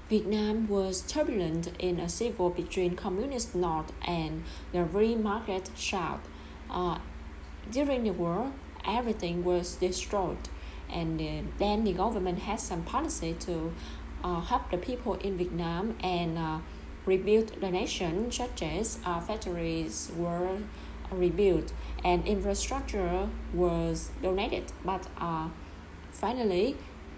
Vietnam was turbulent in a civil between Communist North and the Free Market South. Uh, During the war, everything was destroyed, and then the government had some policy to help the people in Vietnam and rebuild the nation, such as factories were rebuilt and infrastructure was donated. But finally,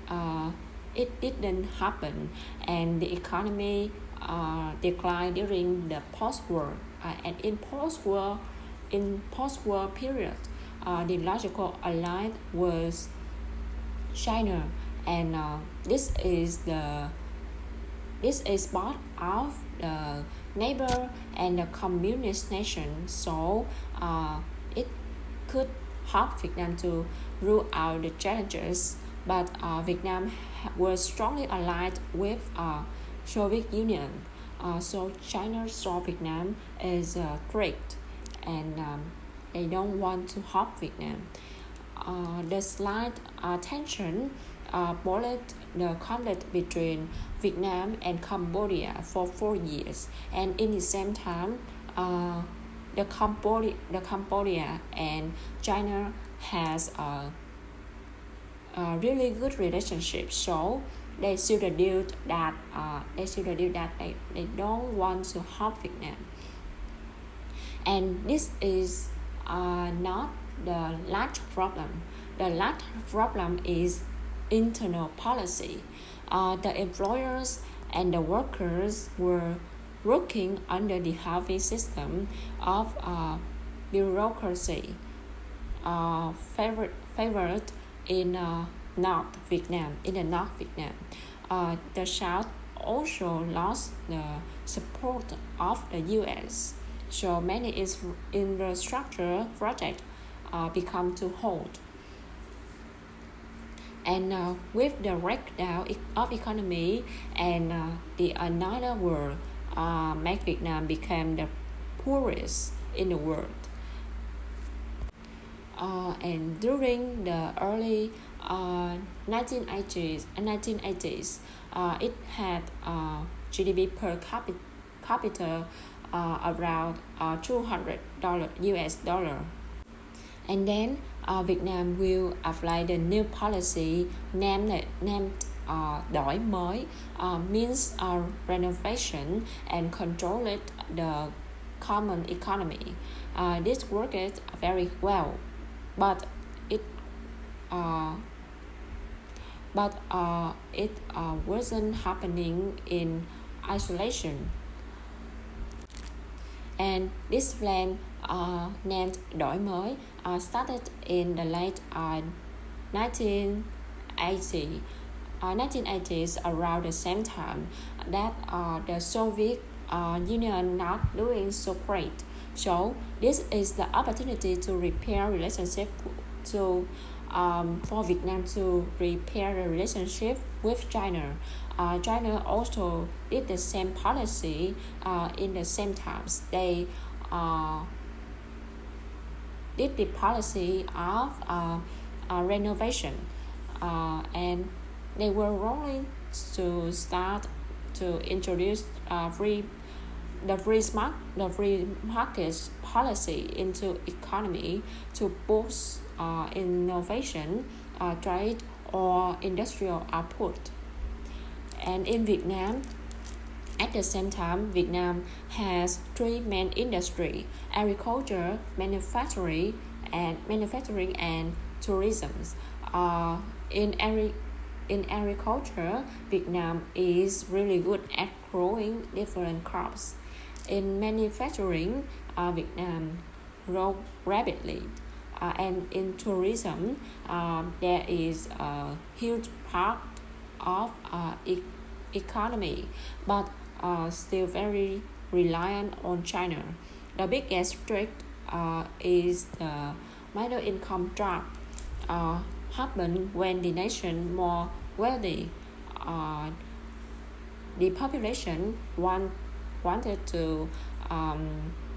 uh, it didn't happen, and the economy declined during the post-war. And in post-war period, the logical ally was China, and this is part of the neighbor and the communist nation, so it could help Vietnam to rule out the challenges. But Vietnam was strongly allied with Soviet Union, so China saw Vietnam as a threat, and they don't want to help Vietnam. The slight tension boiled the conflict between Vietnam and Cambodia for 4 years, and in the same time, the Cambodia and China has a really good relationship. So they sealed the deal that they don't want to help Vietnam, and this is not the last problem. The last problem is internal policy. The employers and the workers were working under the heavy system of bureaucracy favored in North Vietnam. The South also lost the support of the U.S. So many infrastructure projects become to hold. And with the breakdown of economy and the another world, make Vietnam become the poorest in the world. And during the early 1980s, it had GDP per capita around $200 US dollar. And then Vietnam will apply the new policy named đổi mới, means renovation and control the common economy. This worked very well, but it wasn't happening in isolation. And this plan named đổi mới started in the late 1980s, around the same time that the Soviet Union not doing so great. So this is the opportunity to repair relationship for Vietnam to repair the relationship with China. China also did the same policy in the same times. They did the policy of renovation, and they were rolling to start to introduce free market policy into economy to boost innovation, trade, or industrial output. And in Vietnam, at the same time, Vietnam has three main industries: agriculture, manufacturing, and tourism. In agriculture, Vietnam is really good at growing different crops. In manufacturing, Vietnam grows rapidly. And in tourism, there is a huge part of economy, but still very reliant on China. The biggest threat is the middle income drop. Happened when the nation more wealthy. The population wanted to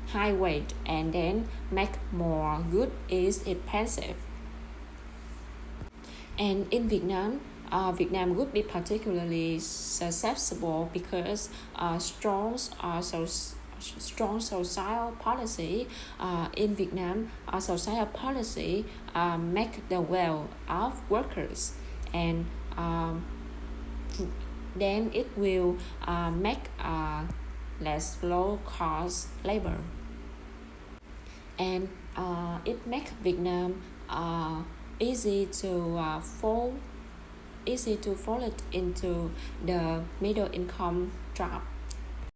high wage, and then make more good is expensive. And in Vietnam, Vietnam would be particularly susceptible because strong social policy in Vietnam. Social policy make the well of workers, and then it will make less low cost labor, and it make Vietnam easy to fall into the middle income trap.